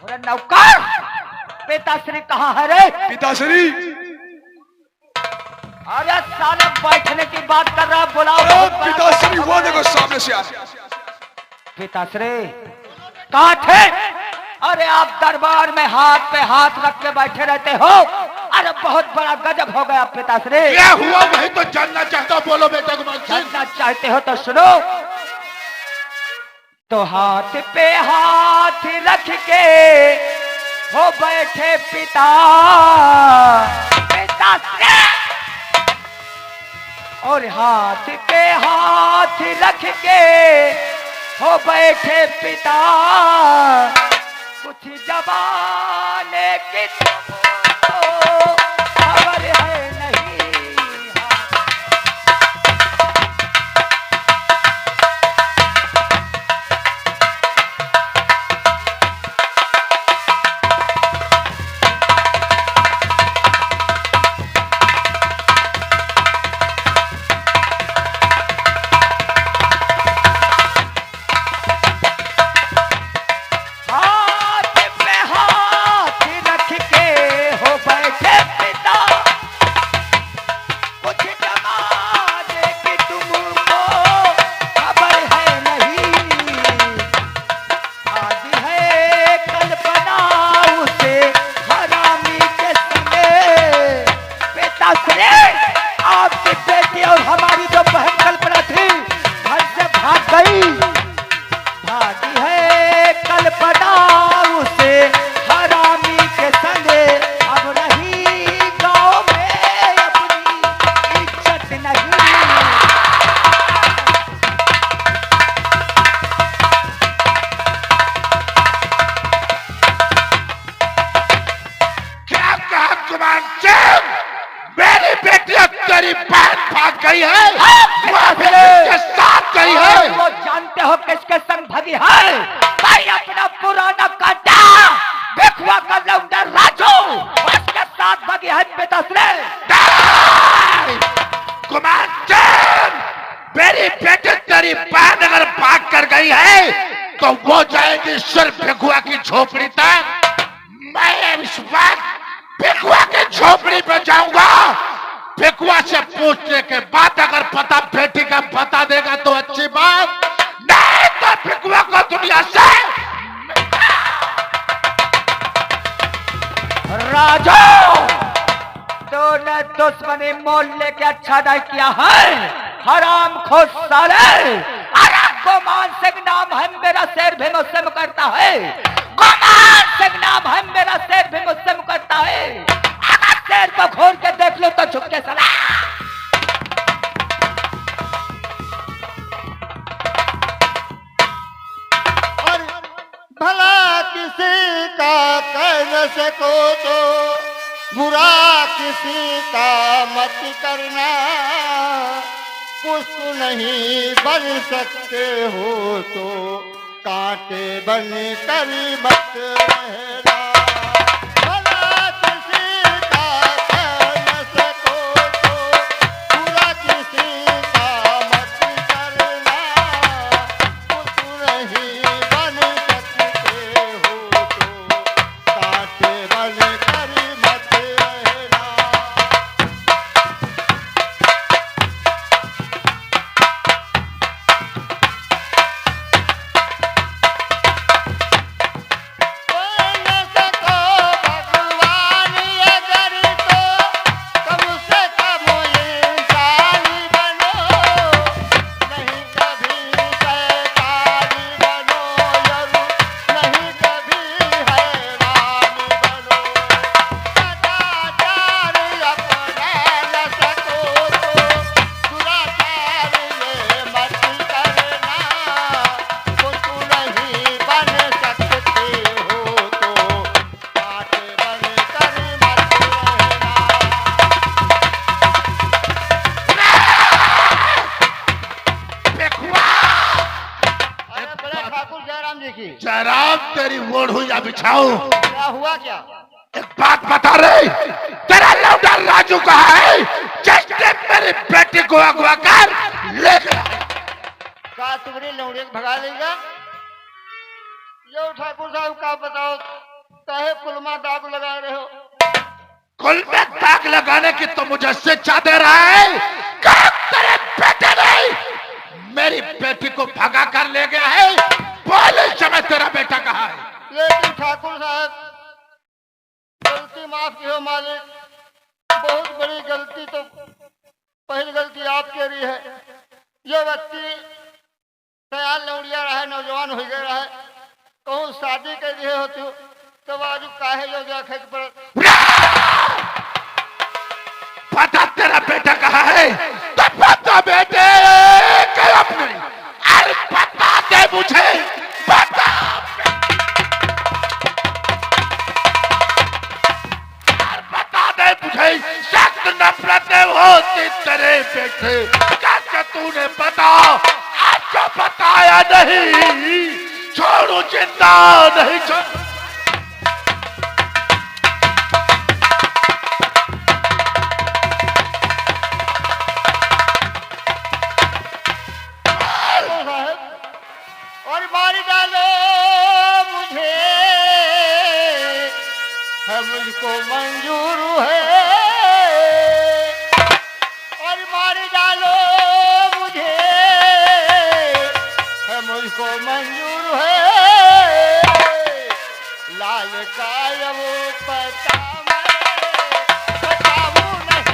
अरे नौकर, पिताश्री कहाँ है रे? पिताश्री, अरे साले बैठने की बात कर रहा, बुलाओ। पिताश्री वो देखो सामने से आ। पिताश्री कहाँ थे? अरे आप दरबार में हाथ पे हाथ रख के बैठे रहते हो। अरे बहुत बड़ा गजब हो गया पिताश्री। क्या हुआ वही तो जानना चाहता हूँ, बोलो बेटा। जानना चाहते हो तो सुनो। तो हाथ पे हाथ रख के हो बैठे पिता, पिताश्री। और हाथ पे हाथ रख के हो बैठे पिता, कुछ जबाने की तुमको खबर है नहीं। आपकी बेटी और हमारी जो बहन कल्पना थी घर से भाग गई, भागी है कल्पना उसे हरामी के संगे। अब रही गांव में अपनी इज्जत नहीं। क्या कहा कुमार सिंह? मेरी बेटी अब तेरी बहन भाग गई है, के साथ गई है। वो जानते हो किसके संग भागी है? भाई अपना पुराना काटा भिखुआ का लौंडा राजू, उसके साथ भागी है पिताश्री। कुमार सिंह, मेरी बेटी तेरी बहन अगर भाग कर गई है तो वो जाएगी सिर्फ भिखुआ की झोपड़ी तक। मैं इस वक्त भिखुआ की झोपड़ी पे जाऊंगा। भिखुआ से पूछने के बाद अगर पता बेटी का बता देगा तो अच्छी बात, नहीं तो भिखुआ को दुनिया से। राजू, तूने दुश्मनी मोल लेके अच्छा नहीं किया है, हराम खोर साले। अरे गुमान सिंह नाम है मेरा, शेर भी मुझसे मुकरता है। गुमान सिंह नाम है मेरा, शेर भी मुझसे मुकरता है। अगर शेर को खोल के देख लो तो छुप के सला। भला किसी का कर न सको तो बुरा किसी का मत करना। पुष्प नहीं बन सकते हो तो कांटे बन कर मत रहना। भला किसी का कर न सको तो बुरा किसी का मत करना। पुष्प नहीं बन सकते हो तो कांटे बन कर मत रहना। जयराम, तेरी मोड़ हुई या बिछाऊ। क्या हुआ क्या? एक बात बता रही, तेरा लौंडा राजू कहाँ है जिसने मेरी बेटी को अगवा कर ले गया? का तुम्हारे लौड़े भगा लेगा? यो ठाकुर साहब का बताओ, काहे कुलमा दाग लगा रहे हो? कुल में दाग लगाने की तो मुझे शिक्षा दे रहा है। क्या तेरे बेटे ने मेरी बेटी को भगा कर ले गया है? बोल इस समय तेरा बेटा कहाँ है? लेकिन ठाकुर साहब, गलती माफ की हो मालिक, बहुत बड़ी गलती तो पहली गलती आपके रही है। ये व्यक्ति तैयार लौड़िया रहा, नौजवान हो गया रहा, कहूँ शादी के लिए होती हो तो आज काहे जो देखे पर। पता तेरा बेटा कहाँ है? तो बता बेटे क्या अपने, अरे बता दे मुझे, बता। बता दे मुझे, सख्त नफरत होती तेरे बेटे। क्या तूने बताओ, आज जो बताया नहीं छोड़ू, जिंदा नहीं छोड़। और मार डालो मुझे, है मुझको मंजूर है। और मार डालो मुझे, है मुझको मंजूर है। लाल का वो पता मैं बताऊं नहीं।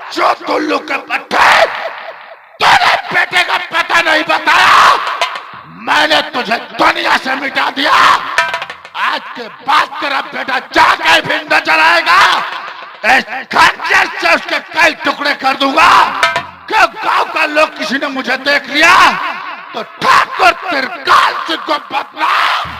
जो टुल्लू के पट्टे तेरे बेटे का पता नहीं बताया, मैंने तुझे दुनिया से मिटा दिया। आज के बाद तेरा बेटा जाके भी नजर आएगा, इस खंजर से उसके कई टुकड़े कर दूंगा। कि गांव का लोग किसी ने मुझे देख लिया तो ठाकुर त्रिकाल सिंह को बदनाम।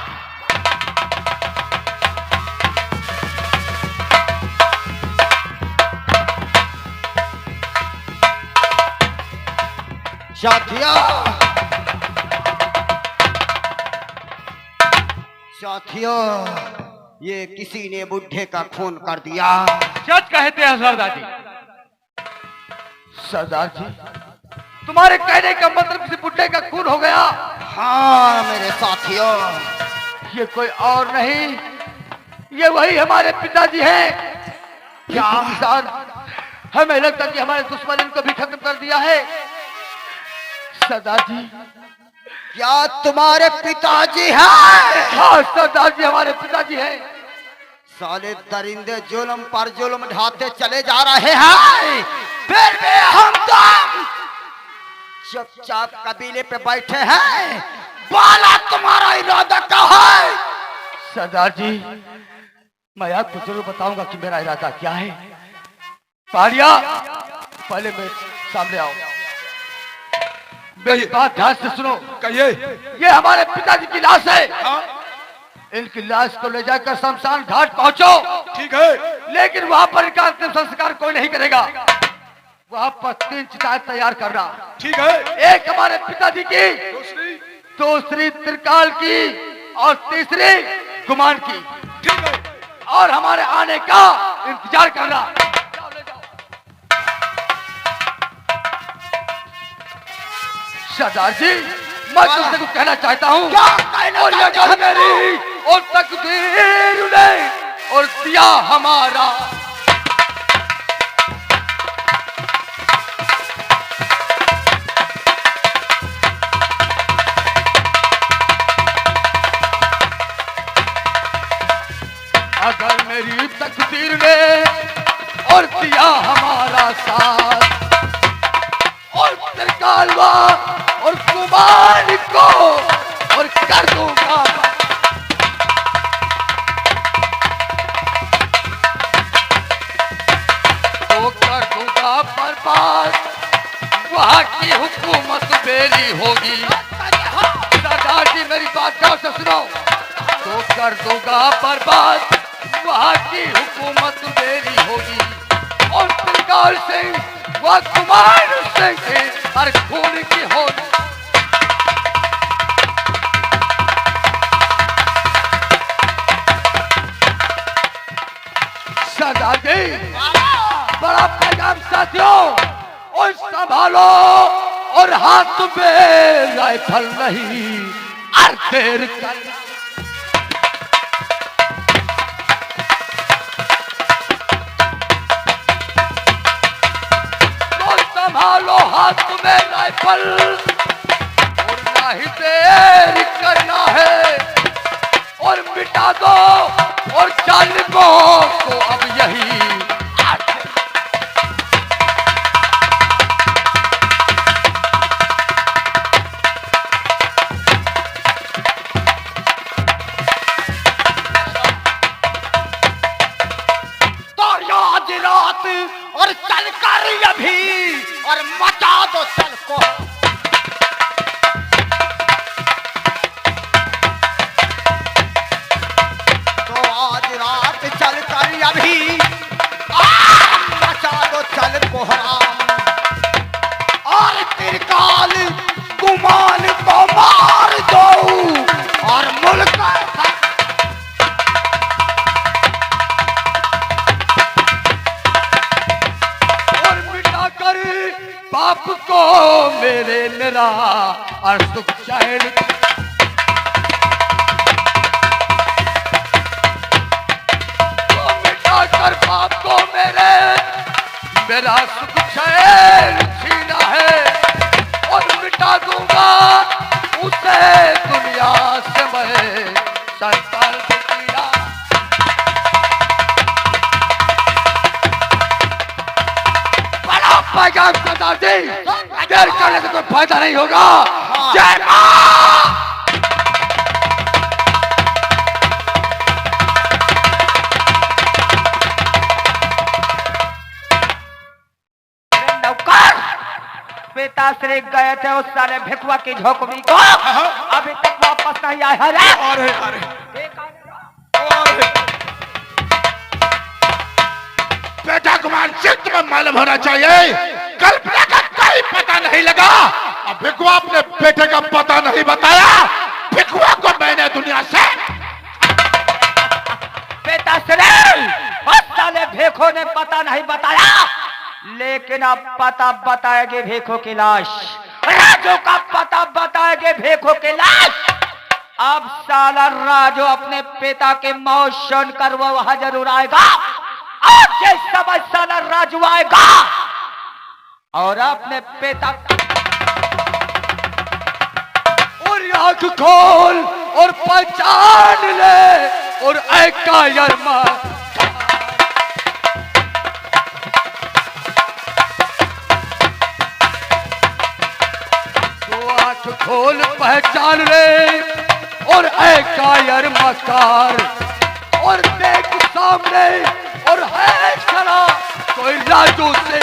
साथियों, ये किसी ने बुढ़े का खून कर दिया। सच कहते हैं सरदार जी। सरदार जी, तुम्हारे कहने का मतलब किसी बुढ़े का खून हो गया? हाँ मेरे साथियों, ये कोई और नहीं, ये वही हमारे पिताजी हैं। क्या इंसान, हमें लगता कि हमारे दुश्मन इनको भी खत्म कर दिया है। सरदार जी, क्या तुम्हारे पिताजी हैं? हाँ सरदार जी, हमारे पिताजी हैं। साले दरिंदे जुल्म पर जुल्म ढाते चले जा रहे हैं, फिर भी हम तुम चुपचाप कबीले पे बैठे हैं। बाला तुम्हारा इरादा क्या है? सरदार जी, मैं आपको जरूर बताऊंगा कि मेरा इरादा क्या है। पारिया, पहले मेरे सामने आओ, मेरी बात ध्यान से सुनो। कहिए। ये हमारे पिताजी की लाश है। हाँ, इनकी लाश को ले जाकर शमशान घाट पहुंचो। ठीक है। लेकिन वहां पर इनका अंतिम संस्कार कोई नहीं करेगा। वहां पर 3 चिताएं तैयार करना। ठीक है। एक हमारे पिताजी की, दूसरी त्रिकाल की और तीसरी गुमान की। ठीक है। और हमारे आने का इंतजार करना। सरदार जी, मैं तुमसे कुछ कहना चाहता हूँ। और ये घर मेरी और तकदीर ने और दिया हमारा। साथ और त्रिकालवा और कुमार को और कर दूंगा तो कर दूंगा बर्बाद। वहाँ की हुकूमत मेरी होगी। सरदार जी मेरी बात ध्यान से सुनो। तो कर दूंगा बर्बाद। वहाँ की हुकूमत मेरी होगी और त्रिकाल सिंह व कुमार सिंह की हर खून की होगी। सरदार जी बड़ा पैगाम साथियों और संभालो और हाथ में राइफल नहीं और देर कर तो संभालो हाथ में राइफल और ना ही देर करना है और मिटा दो और जालिमों को अब यही रात और चल कर अभी और मचा दो चल को। तो आज रात चल कर अभी मचा दो चल को हराम और त्रिकाल गुमान को मार दो और मुल्क बाप को मेरे मेरा और सुख चैन तो मिटा कर बाप को मेरा सुख चैन छीना है और मिटा दूंगा उसे दुनिया से मैं संतान को पीड़ा। पैगाम सरदार जी देर करने से कोई फायदा नहीं होगा। जय मां। नौकर पिताश्री गए थे उस साले भिखुआ की झोंकमी को अभी तक वापस नहीं आए हैं रे। बेटा कुमार चित्त में मालूम होना चाहिए कल्पना का कोई पता नहीं लगा। अब भिखुआ अपने बेटे का पता नहीं बताया। भिखुआ को मैंने दुनिया से पिताश्री उस साले भिखो ने पता नहीं बताया लेकिन अब पता बताएगी भिखो की लाश। राजू का पता बताएगी भिखो की लाश। अब साला राजू अपने पिता की मौत सुनकर वो वहां जरूर आएगा। आज जिस समय साला राजू आएगा और अपने पिता और आंख खोल और पहचान ले और ऐका यरमा तो आंख खोल पहचान ले और ऐका यरमकार और देख सामने और है खड़ा कोई राजू से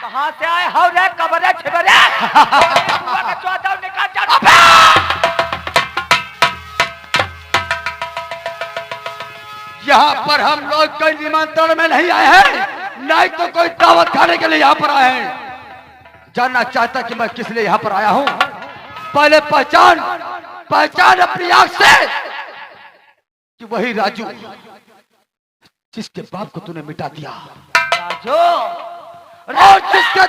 कहां से आए हो रे कबरे छिबरे निकाल जा। यहाँ पर हम लोग कोई निमंत्रण में नहीं आए हैं नहीं तो कोई दावत खाने के लिए यहाँ पर आए हैं। जानना चाहता कि मैं किस लिए यहाँ पर आया हूँ। पहले पहचान अपनी आंख से कि वही राजू जिसके बाप को तूने मिटा दिया। राजू और जिसके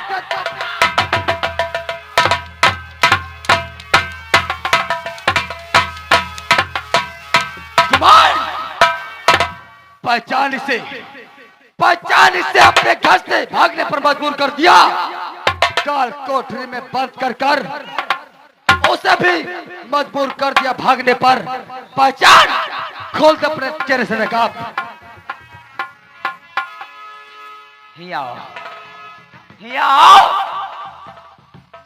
पहचान इसे अपने घर से भागने पर मजबूर कर दिया। काल कोठरी में बंद कर उसे भी मजबूर कर दिया भागने पर। पहचान, खोल दे अपने चेहरे से नकाब। हिया आओ।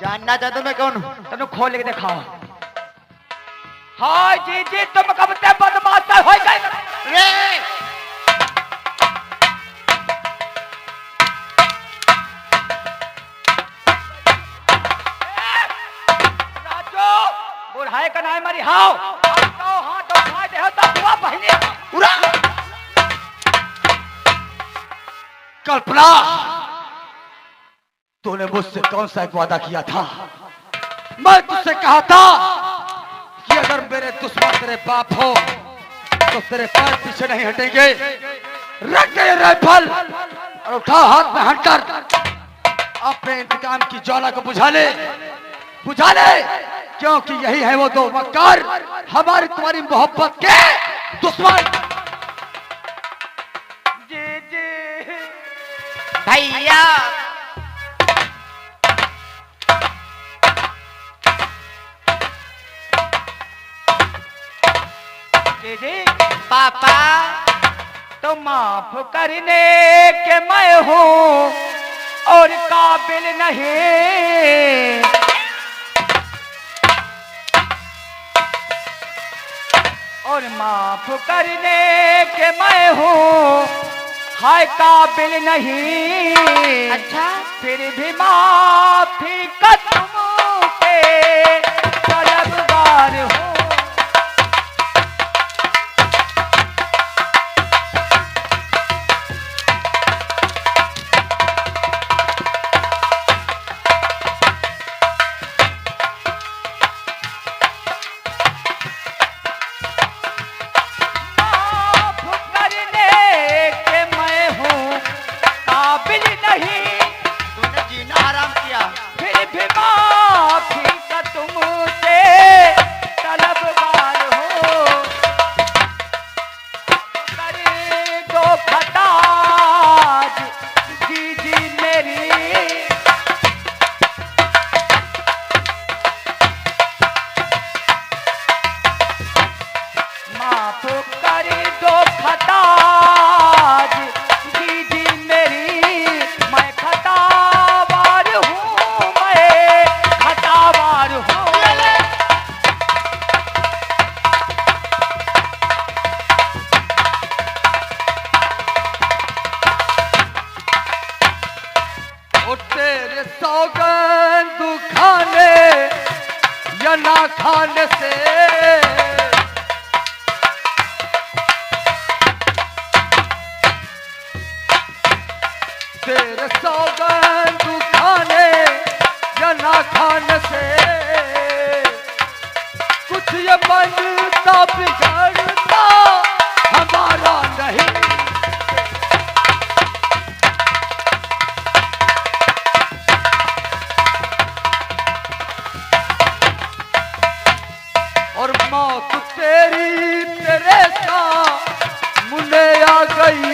जानना चाहते मैं कौन हूँ? तेन खोल के दिखाओ। हाँ जी जी, तुम कब ते बदमाश हो गए। राजू, बुढ़ाए का नाम मरी हाओ। हाथ उठा दे तो बुआ बहनी। उड़ा। कल्पना, तूने मुझसे कौन सा एक वादा किया था? मैं तुझसे कहा था कि अगर मेरे दुश्मन तेरे बाप हो तो तेरे पैर पीछे नहीं हटेंगे। रख दे राइफल और उठा हाथ में हंटर। अपने इंतकाम की ज्वाला को बुझा ले, बुझा ले, क्योंकि यही है वो दो मक्कार, हमारी तुम्हारी मोहब्बत के दुश्मन। जी जी भैया जी पापा तो माफ करने के मैं हूँ और काबिल नहीं। और माफ करने के मैं हूँ हाय काबिल नहीं। अच्छा फिर भी माफी का तुम के तलबगार हूँ। तूने जीना हराम किया। फिर भी माफी का तुमसे तलबगार हो। करे दो खता जी जी मेरी। माफ कर दो खता जी जी मेरी। मैं खतावार हूँ, मैं खतावार हूँ। ओ तेरे सौगंध खाने या ना खाने से तेरे सौगंध खाने या ना खाने से कुछ ये बनता बिगड़ता हमारा नहीं। और मौत तेरी तेरे सामने आ गई।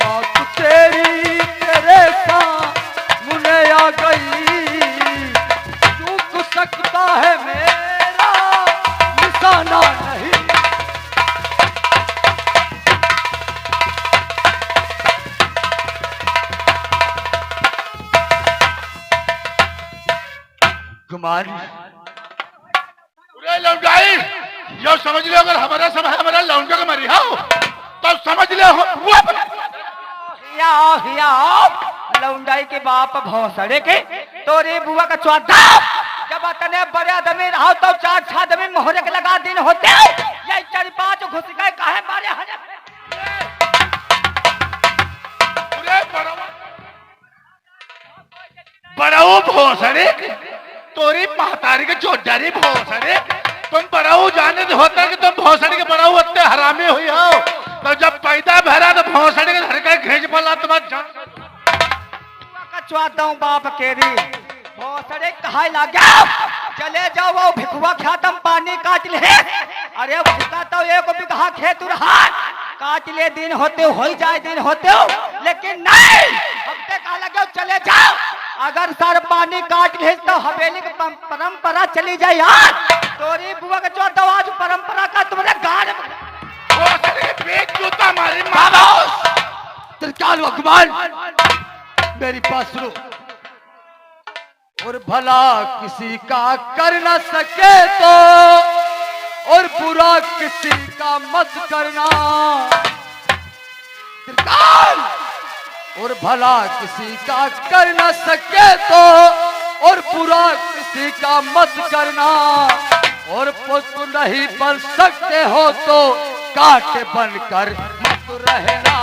मौत तेरी तेरे सामने आ गई। चूक सकता है मेरा निशाना नहीं। कुमारी अरे लौंडाई, यो समझ लो अगर हमारा समय हमारा लौंडे को मरी हो तो समझ ले लौंडाई के बाप भौसड़े के तोरे बुआ का चौथा। जब तने बड़े आदमी रहो तो चार छह आदमी मोहरे के लगा दिन होते। ये चार पांच घुस गए काहे मारे हजे। बड़ाऊ भोसड़े तोरी महतारी के चौधारी भोसड़े। तुम बड़ाऊ जाने तो होता कि तुम भोसड़ी के बड़ाऊ इतने हरामी हुई हो। तो जब पैदा भरा तो भोसड़ी के घर का घेज पला तुम्हारा कचवा दो बाप केरी। भोसड़े कहा लगा चले जाओ वो भिखुआ ख्यातम पानी काट ले। अरे भूखा तो एक बिगहा खेत रहा काट ले दिन होते हो ही जाए दिन होते हो, लेकिन नहीं हमसे कहा लगे चले जाओ। अगर सर पानी काट ले तो हवेली की परंपरा चली जाए यार। तोरी बुआ का जो दवाज परंपरा का तुम्हारे गाड़ जूता मारी त्रिकाल भगवान मेरी बात सुनो। और भला किसी का कर न सके तो और बुरा किसी का मत करना। त्रिकाल और भला किसी का कर न सके तो और बुरा किसी का मत करना। और पुत्र नहीं बन सकते हो तो काट बनकर मत रहना।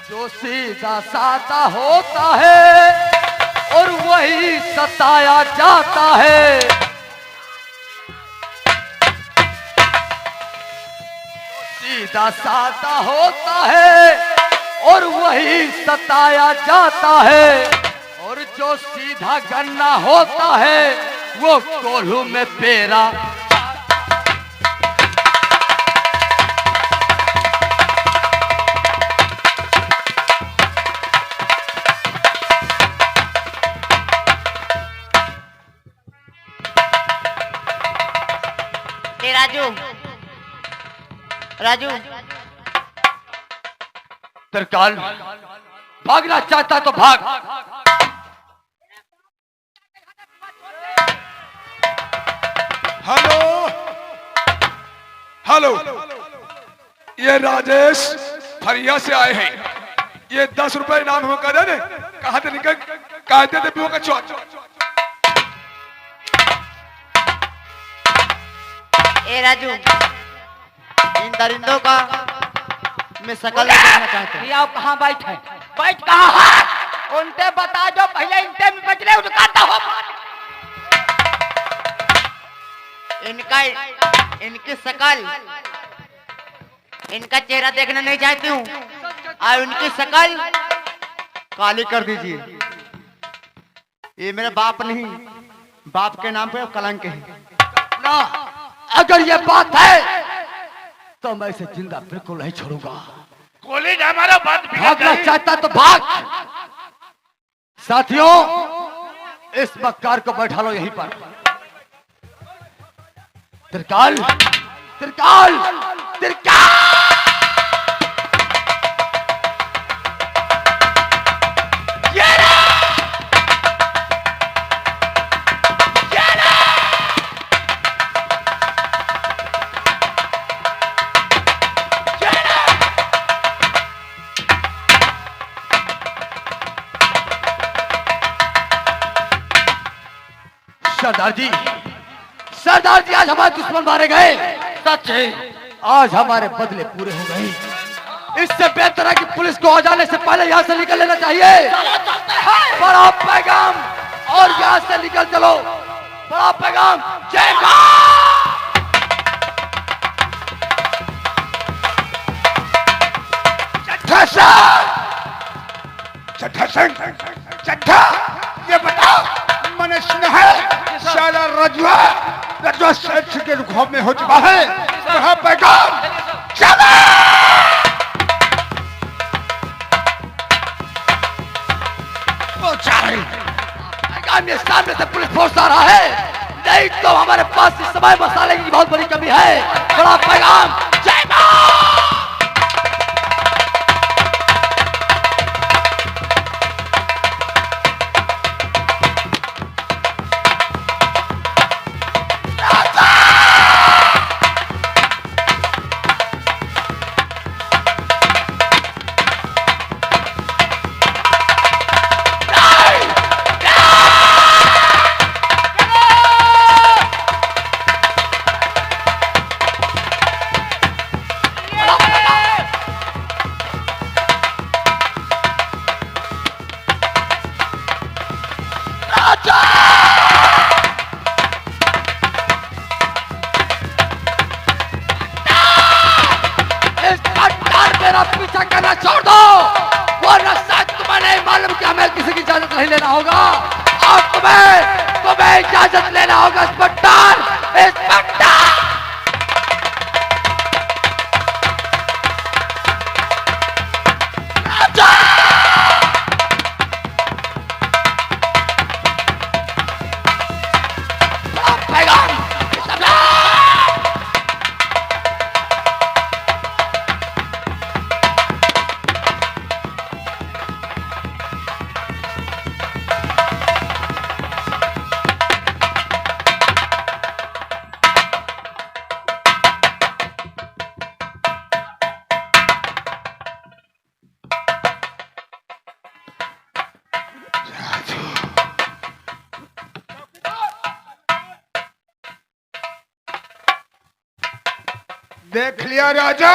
जो सीधा साधा होता है और वही सताया जाता है। सीधा साधा होता है और वही सताया जाता है। और जो सीधा गन्ना होता है वो कोल्हू में पेरा। राजू राजू त्रिकाल भागना चाहता तो भाग। हेलो हेलो, ये राजेश फरिया से आए हैं। ये 10 रुपए इनाम हो कर दे। कहा थे निकल कहते थे पियो का चौथ। ए राजू, इन दरिंदों का मैं शकल देखना चाहता हूँ। भैया कहाँ बैठे? बैठ कहाँ है? उनसे बता दो पहले इनसे में बचले उठकाता हो। इनका इनकी शकल, इनका चेहरा देखना नहीं चाहती हूँ और उनकी शकल काली कर दीजिए। ये मेरे बाप नहीं, बाप के नाम पे कलंक है ना। अगर ये बात है तो मैं इसे जिंदा बिल्कुल नहीं छोड़ूंगा। कॉलेज हमारा बात भागना चाहता तो भाग। साथियों, इस मक्कार को बैठा लो यहीं पर। त्रिकाल त्रिकाल त्रिकाल। सरदार जी आज हमारे दुश्मन मारे गए। सच है, आज हमारे बदले पूरे हो गए। इससे बेहतर है कि पुलिस को आ जाने से पहले यहाँ से निकल लेना चाहिए। बड़ा पैगाम और यहाँ से निकल चलो। बड़ा पैगाम। जय चट्ठा, ये बताओ मनुष्य है सारा रजुआ रजुआ सेठ के रुखों में हो चुका है। वहाँ पैगाम चला। पैगाम ये सामने से पुलिस फोर्स आ रहा है, नहीं तो हमारे पास इस समय मसाले की बहुत बड़ी कमी है। बड़ा पैगाम। जय देख लिया राजा,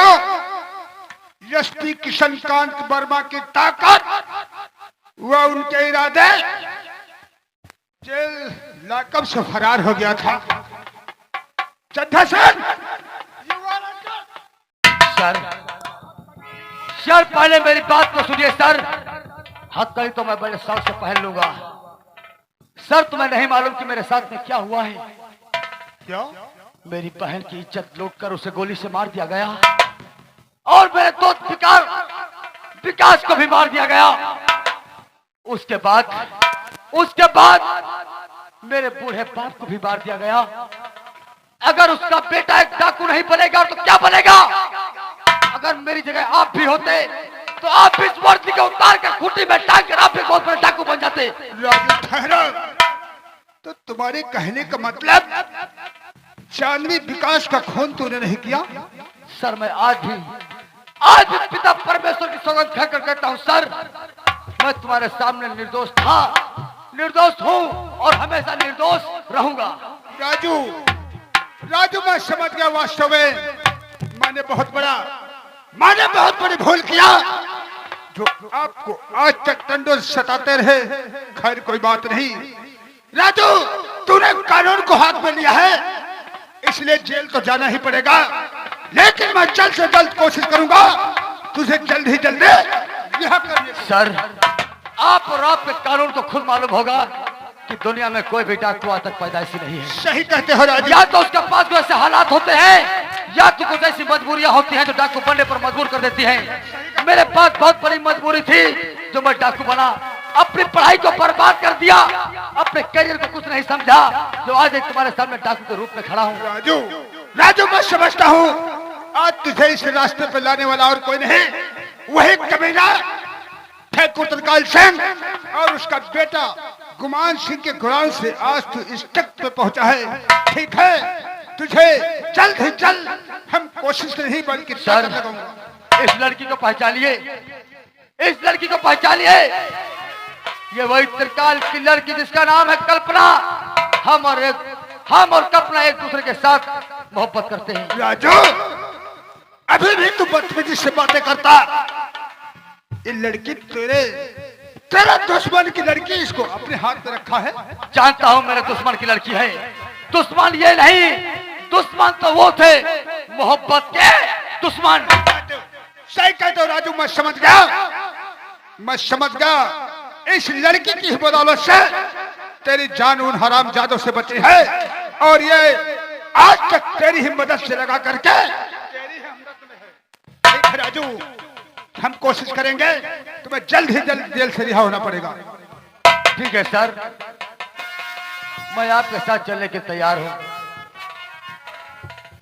एसपी किशनकांत वर्मा की ताकत व उनके इरादे। जेल लाकअप से फरार हो गया था। चड्ढा सिंह, सर सर पहले मेरी बात को सुनिए सर। हथकड़ी तो मैं बड़े शौक से पहन लूंगा। सर तुम्हें नहीं मालूम कि मेरे साथ में क्या हुआ है? क्या? मेरी बहन की इज्जत लूट कर उसे गोली से मार दिया गया और मेरे दोस्त विकास को भी मार दिया गया। उसके बाद मेरे बूढ़े बाप को भी मार दिया गया। अगर उसका बेटा एक डाकू नहीं बनेगा तो क्या बनेगा? अगर मेरी जगह आप भी होते तो आप इस वर्दी को उतार कर खूंटी में टांग कर आप भी बहुत बड़े डाकू बन जाते। राजू ठहरो, तो तुम्हारे कहने का मतलब जानवी विकास का खून तूने नहीं किया? सर मैं आज भी पिता परमेश्वर की सौगंध खाकर कहता हूँ सर, मैं तुम्हारे सामने निर्दोष था, निर्दोष हूँ और हमेशा निर्दोष रहूंगा। राजू मैं समझ गया। वास्तव में मैंने बहुत बड़ी भूल किया जो आपको आज तक टंडों से सताते रहे। खैर कोई बात नहीं राजू, तूने कानून को हाथ में लिया है, इसलिए जेल तो जाना ही पड़ेगा। लेकिन मैं जल्द से जल्द कोशिश करूंगा तुझे जल्द ही जल्द रिहा करने। सर आप और आपके कानून को खुद मालूम होगा कि दुनिया में कोई भी डाकू आज तक पैदाइशी नहीं है। सही कहते हो राजू। या तो उसके पास कोई ऐसे हालात होते हैं या तो कुछ ऐसी मजबूरियां होती हैं जो डाकू बनने पर मजबूर कर देती हैं। मेरे पास बहुत बड़ी मजबूरी थी जो मैं डाकू बना। अपनी पढ़ाई को बर्बाद कर दिया, अपने करियर को कुछ नहीं समझा, जो आज एक तुम्हारे सामने डाकू के रूप में खड़ा हूँ। राजू मैं समझता हूँ आज तुझे इस रास्ते पर लाने वाला और कोई नहीं, वही कमीना ठाकुर तरकाल सिंह और उसका बेटा गुमान सिंह के गुलाम से आज तू इस तक पे पहुंचा है। ठीक है, तुझे जल्द ही जल्द हम कोशिश नहीं बल्कि सर इस लड़की को पहचानिए, इस लड़की को पहचानिए। ये वही त्रिकाल की लड़की जिसका नाम है कल्पना। हम और कल्पना एक दूसरे के साथ मोहब्बत करते हैं। राजू अभी भी तू बदतमीजी से बातें करता। ये लड़की तेरा दुश्मन की लड़की, इसको अपने हाथ में रखा है। जानता हूं मेरे दुश्मन की लड़की है। दुश्मन ये नहीं, दुश्मन तो वो थे मोहब्बत के दुश्मन। सही कहते हो राजू, मैं समझ गया। इस लड़की की बदौलत से तेरी जान उन हराम जादों से बची है और ये आज तक तेरी ही मदद से लगा करके ठीक है राजू, हम कोशिश करेंगे तुम्हें जल्द ही जल्द जेल से रिहा होना पड़ेगा। ठीक है सर, मैं आपके साथ चलने के तैयार हूं।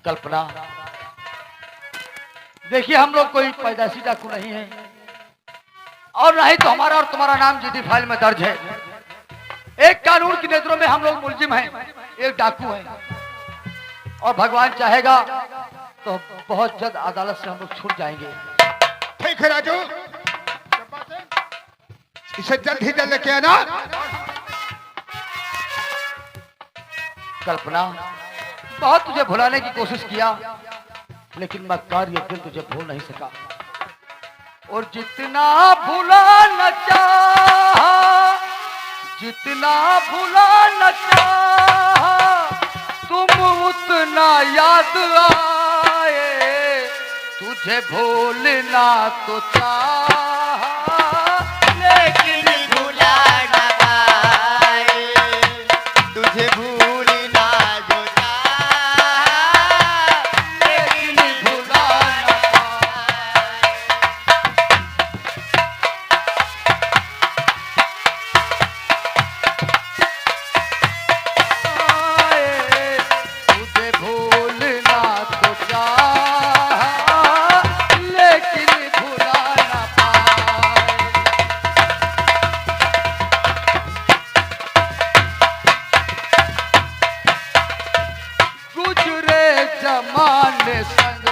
कल्पना देखिए, हम लोग कोई पैदाइशी डाकू नहीं है और नहीं तो हमारा और तुम्हारा नाम जीडी फाइल में दर्ज है। एक कानून की नजरों में हम लोग मुलजिम हैं, एक डाकू हैं और भगवान चाहेगा तो बहुत जल्द अदालत से हम लोग छूट जाएंगे। ठीक है राजू, इसे जल्द ही जल्द लेके आना। कल्पना बहुत तुझे भुलाने की कोशिश किया लेकिन मैं कार्य दिल तुझे भूल नहीं सका। और जितना भुलाना चाहा, जितना भुलाना चाहा, तुम उतना याद आए। तुझे भूलना तो चाहा लेकिन भुला ना पाए, तुझे भूलना जो चाहा, लेकिन भुला ना पाए। तुझे भूलना तो चाहा लेकिन भुला ना पाए। गुजरे जमाने संग